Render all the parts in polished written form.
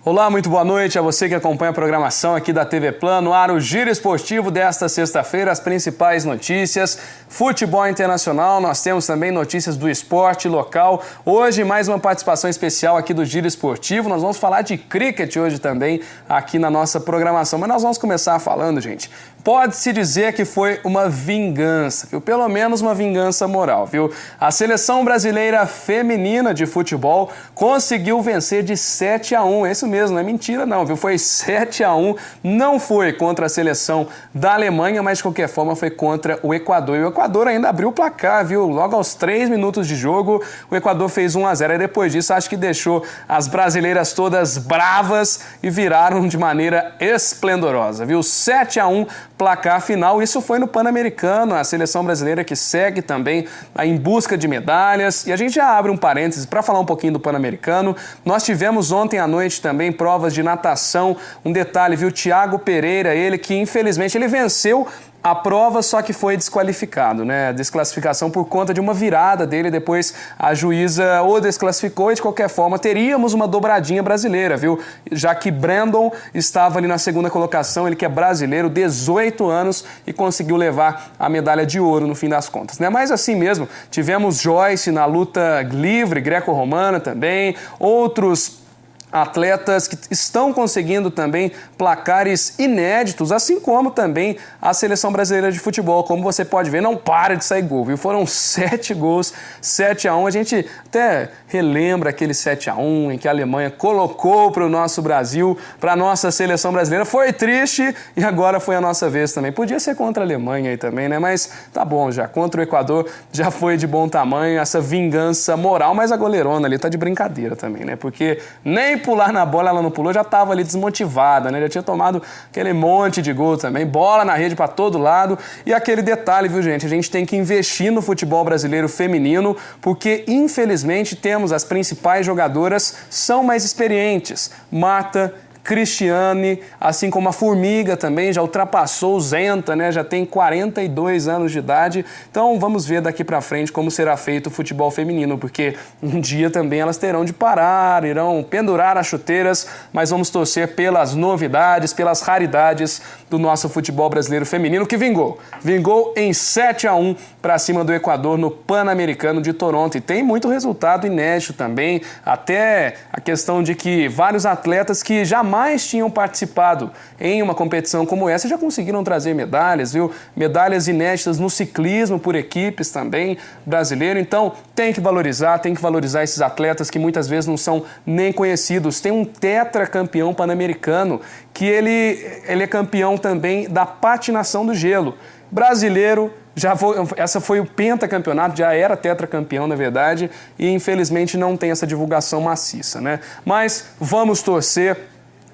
Olá, muito boa noite a você que acompanha a programação aqui da TV Plano. Ar o Giro Esportivo desta sexta-feira, as principais notícias, futebol internacional, nós temos também notícias do esporte local. Hoje, mais uma participação especial aqui do Giro Esportivo. Nós vamos falar de cricket hoje também aqui na nossa programação. Mas nós vamos começar falando, gente, pode-se dizer que foi uma vingança, viu? Pelo menos uma vingança moral, viu? A seleção brasileira feminina de futebol conseguiu vencer de 7-1. É isso mesmo, não é mentira não, viu? Foi 7-1, não foi contra a seleção da Alemanha, mas de qualquer forma foi contra o Equador. E o Equador ainda abriu o placar, viu? Logo aos 3 minutos de jogo, o Equador fez 1-0. E depois disso, acho que deixou as brasileiras todas bravas e viraram de maneira esplendorosa, viu? 7-1, placar final. Isso foi no Pan-Americano, a seleção brasileira que segue também em busca de medalhas. E a gente já abre um parênteses para falar um pouquinho do Pan-Americano. Nós tivemos ontem à noite também provas de natação. Um detalhe, viu? Thiago Pereira, ele que infelizmente ele venceu a prova, só que foi desqualificado, né? Desclassificação por conta de uma virada dele, depois a juíza o desclassificou e de qualquer forma teríamos uma dobradinha brasileira, viu? Já que Brandon estava ali na segunda colocação, ele que é brasileiro, 18 anos e conseguiu levar a medalha de ouro no fim das contas, né? Mas assim mesmo, tivemos Joyce na luta livre, greco-romana também, outros atletas que estão conseguindo também placares inéditos, assim como também a seleção brasileira de futebol. Como você pode ver, não para de sair gol, viu? Foram 7 gols, 7-1. A gente até relembra aquele 7-1 em que a Alemanha colocou para o nosso Brasil, para a nossa seleção brasileira. Foi triste e agora foi a nossa vez também. Podia ser contra a Alemanha aí também, né? Mas tá bom já. Contra o Equador já foi de bom tamanho essa vingança moral, mas a goleirona ali tá de brincadeira também, né? Porque nem pular na bola ela não pulou, já estava ali desmotivada, né? Já tinha tomado aquele monte de gol também, bola na rede para todo lado. E aquele detalhe, viu, gente? A gente tem que investir no futebol brasileiro feminino, porque infelizmente temos as principais jogadoras são mais experientes. Marta, Cristiane, assim como a Formiga também, já ultrapassou o Zenta, né? Já tem 42 anos de idade. Então vamos ver daqui para frente como será feito o futebol feminino, porque um dia também elas terão de parar, irão pendurar as chuteiras, mas vamos torcer pelas novidades, pelas raridades do nosso futebol brasileiro feminino, que vingou. Vingou em 7-1 para cima do Equador no Pan-Americano de Toronto. E tem muito resultado inédito também, até a questão de que vários atletas que jamais tinham participado em uma competição como essa já conseguiram trazer medalhas, viu? Medalhas inéditas no ciclismo por equipes também brasileiro. Então tem que valorizar esses atletas que muitas vezes não são nem conhecidos. Tem um tetracampeão pan-americano que ele é campeão também da patinação do gelo. Brasileiro, essa foi o pentacampeonato, já era tetracampeão, na verdade, e infelizmente não tem essa divulgação maciça, né? Mas vamos torcer.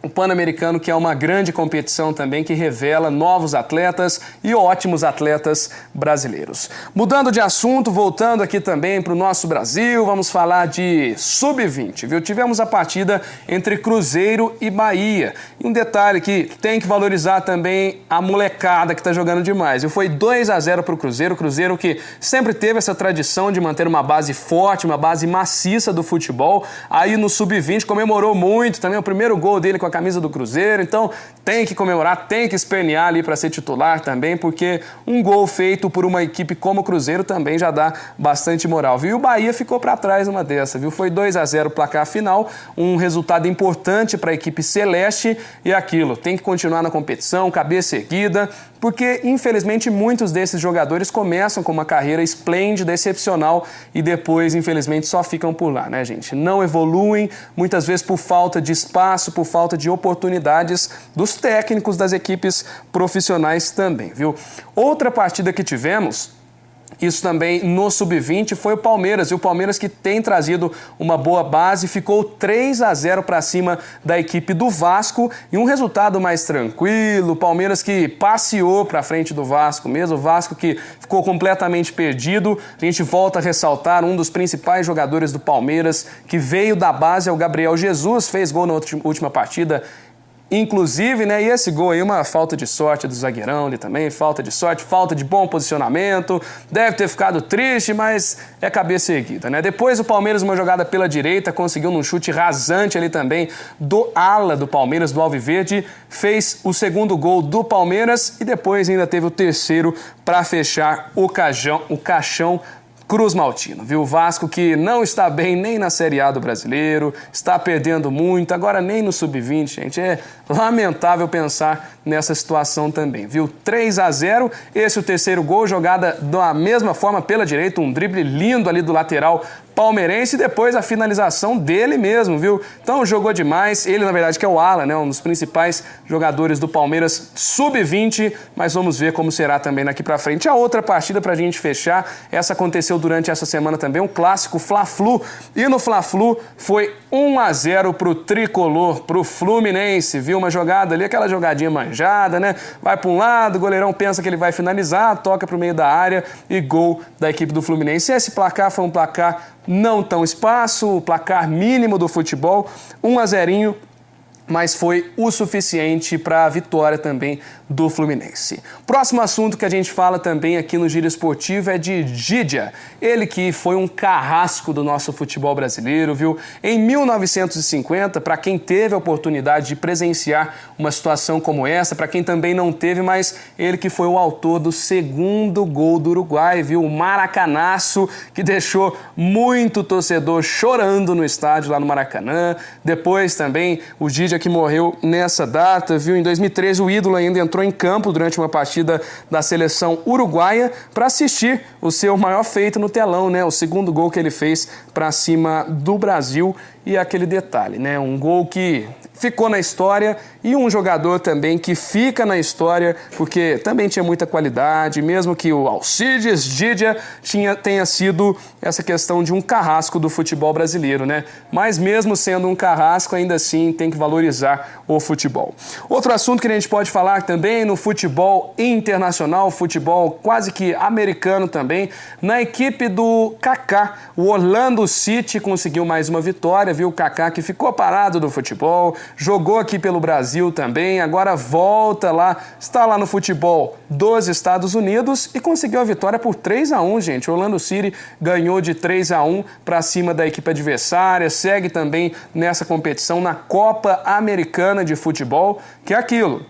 O Pan-Americano, que é uma grande competição também, que revela novos atletas e ótimos atletas brasileiros. Mudando de assunto, voltando aqui também para o nosso Brasil, vamos falar de Sub-20, viu? Tivemos a partida entre Cruzeiro e Bahia. E um detalhe que tem que valorizar também a molecada que está jogando demais, viu? Foi 2-0 para o Cruzeiro que sempre teve essa tradição de manter uma base forte, uma base maciça do futebol. Aí no Sub-20 comemorou muito também o primeiro gol dele com a camisa do Cruzeiro, então tem que comemorar, tem que espernear ali para ser titular também, porque um gol feito por uma equipe como o Cruzeiro também já dá bastante moral, viu? E o Bahia ficou para trás numa dessa, viu? Foi 2-0 placar final, um resultado importante para a equipe celeste e aquilo, tem que continuar na competição, cabeça erguida, porque infelizmente muitos desses jogadores começam com uma carreira esplêndida, excepcional e depois infelizmente só ficam por lá, né, gente? Não evoluem, muitas vezes por falta de espaço, por falta de oportunidades dos técnicos das equipes profissionais também, viu? Outra partida que tivemos, isso também no Sub-20, foi o Palmeiras. E o Palmeiras que tem trazido uma boa base, ficou 3-0 para cima da equipe do Vasco e um resultado mais tranquilo. O Palmeiras que passeou para frente do Vasco mesmo, o Vasco que ficou completamente perdido. A gente volta a ressaltar um dos principais jogadores do Palmeiras que veio da base, é o Gabriel Jesus, fez gol na última partida. inclusive, né? E esse gol aí, uma falta de sorte do zagueirão ali também, falta de sorte, falta de bom posicionamento, deve ter ficado triste, mas é cabeça erguida, né? Depois o Palmeiras, uma jogada pela direita, conseguiu num chute rasante ali também do ala do Palmeiras, do Alviverde, fez o segundo gol do Palmeiras e depois ainda teve o terceiro para fechar o caixão Cruz Maltino, viu? O Vasco que não está bem nem na Série A do Brasileiro, está perdendo muito, agora nem no Sub-20, gente. É lamentável pensar nessa situação também, viu? 3-0, esse é o terceiro gol, jogada da mesma forma pela direita, um drible lindo ali do lateral palmeirense e depois a finalização dele mesmo, viu? Então jogou demais, ele na verdade que é o ala, né? Um dos principais jogadores do Palmeiras Sub-20, mas vamos ver como será também daqui pra frente. A outra partida pra gente fechar, essa aconteceu durante essa semana também, um clássico Fla-Flu, e no Fla-Flu foi 1-0 pro tricolor, pro Fluminense, viu? Uma jogada ali, aquela jogadinha manjada, né? Vai para um lado, o goleirão pensa que ele vai finalizar, toca pro meio da área e gol da equipe do Fluminense. Esse placar foi um placar não tão espaço, o placar mínimo do futebol, 1-0, mas foi o suficiente para a vitória também do Fluminense. Próximo assunto que a gente fala também aqui no Giro Esportivo é de Didia. Ele que foi um carrasco do nosso futebol brasileiro, viu? Em 1950, para quem teve a oportunidade de presenciar uma situação como essa, para quem também não teve, mas ele que foi o autor do segundo gol do Uruguai, viu? O maracanaço que deixou muito torcedor chorando no estádio lá no Maracanã. Depois também o Didia que morreu nessa data, viu? Em 2013 o ídolo ainda entrou em campo durante uma partida da seleção uruguaia para assistir o seu maior feito no telão, né? O segundo gol que ele fez para cima do Brasil e aquele detalhe, né? Um gol que ficou na história e um jogador também que fica na história porque também tinha muita qualidade, mesmo que o Alcides Didia tenha sido essa questão de um carrasco do futebol brasileiro, né? Mas mesmo sendo um carrasco, ainda assim tem que valorizar o futebol. Outro assunto que a gente pode falar também no futebol internacional, futebol quase que americano também, na equipe do Kaká, o Orlando City conseguiu mais uma vitória, viu? O Kaká que ficou parado do futebol, jogou aqui pelo Brasil também, agora volta lá, está lá no futebol dos Estados Unidos e conseguiu a vitória por 3-1, gente. O Orlando City ganhou de 3-1 para cima da equipe adversária, segue também nessa competição na Copa Americana de Futebol, que é aquilo.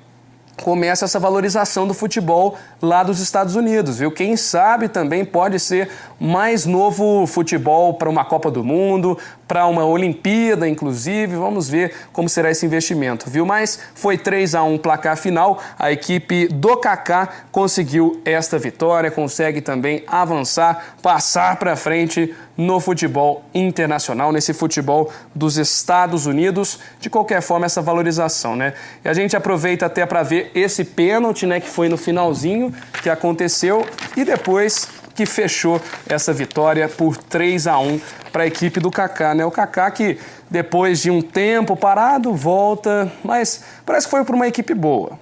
Começa essa valorização do futebol lá dos Estados Unidos, viu? Quem sabe também pode ser mais novo futebol para uma Copa do Mundo, para uma Olimpíada, inclusive. Vamos ver como será esse investimento, viu? Mas foi 3-1 placar final. A equipe do Kaká conseguiu esta vitória, consegue também avançar, passar para frente no futebol internacional, nesse futebol dos Estados Unidos. De qualquer forma, essa valorização, né? E a gente aproveita até para ver esse pênalti, né, que foi no finalzinho que aconteceu e depois que fechou essa vitória por 3-1 para a equipe do Kaká, né? O Kaká que depois de um tempo parado volta, mas parece que foi para uma equipe boa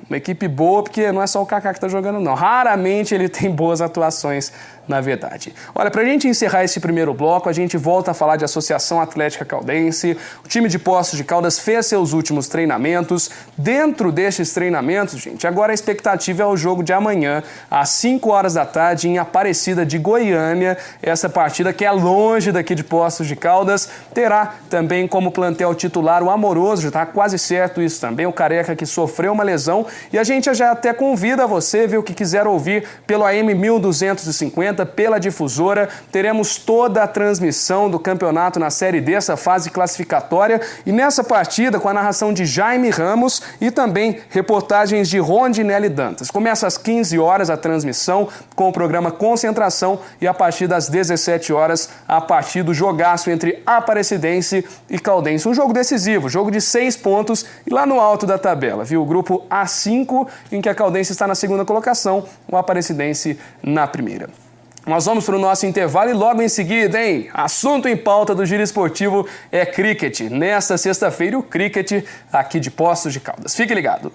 porque não é só o Kaká que está jogando não, raramente ele tem boas atuações na verdade. Olha, para a gente encerrar esse primeiro bloco, a gente volta a falar de Associação Atlética Caldense. O time de Poços de Caldas fez seus últimos treinamentos. Dentro destes treinamentos, gente, agora a expectativa é o jogo de amanhã, às 5 horas da tarde, em Aparecida de Goiânia. Essa partida que é longe daqui de Poços de Caldas, terá também como plantel titular o Amoroso, já está quase certo isso também, o Careca que sofreu uma lesão. E a gente já até convida você, viu, que quiser ouvir pelo AM 1250, pela difusora, teremos toda a transmissão do campeonato na Série D, essa fase classificatória, e nessa partida com a narração de Jaime Ramos e também reportagens de Rondinelli Dantas. Começa às 15 horas a transmissão com o programa Concentração e a partir das 17 horas a partir do jogaço entre Aparecidense e Caldense. Um jogo decisivo, jogo de 6 pontos e lá no alto da tabela, viu? O grupo A5, em que a Caldense está na segunda colocação, o Aparecidense na primeira. Nós vamos para o nosso intervalo e logo em seguida, hein? Assunto em pauta do Giro Esportivo é cricket. Nesta sexta-feira, o cricket aqui de Poços de Caldas. Fique ligado.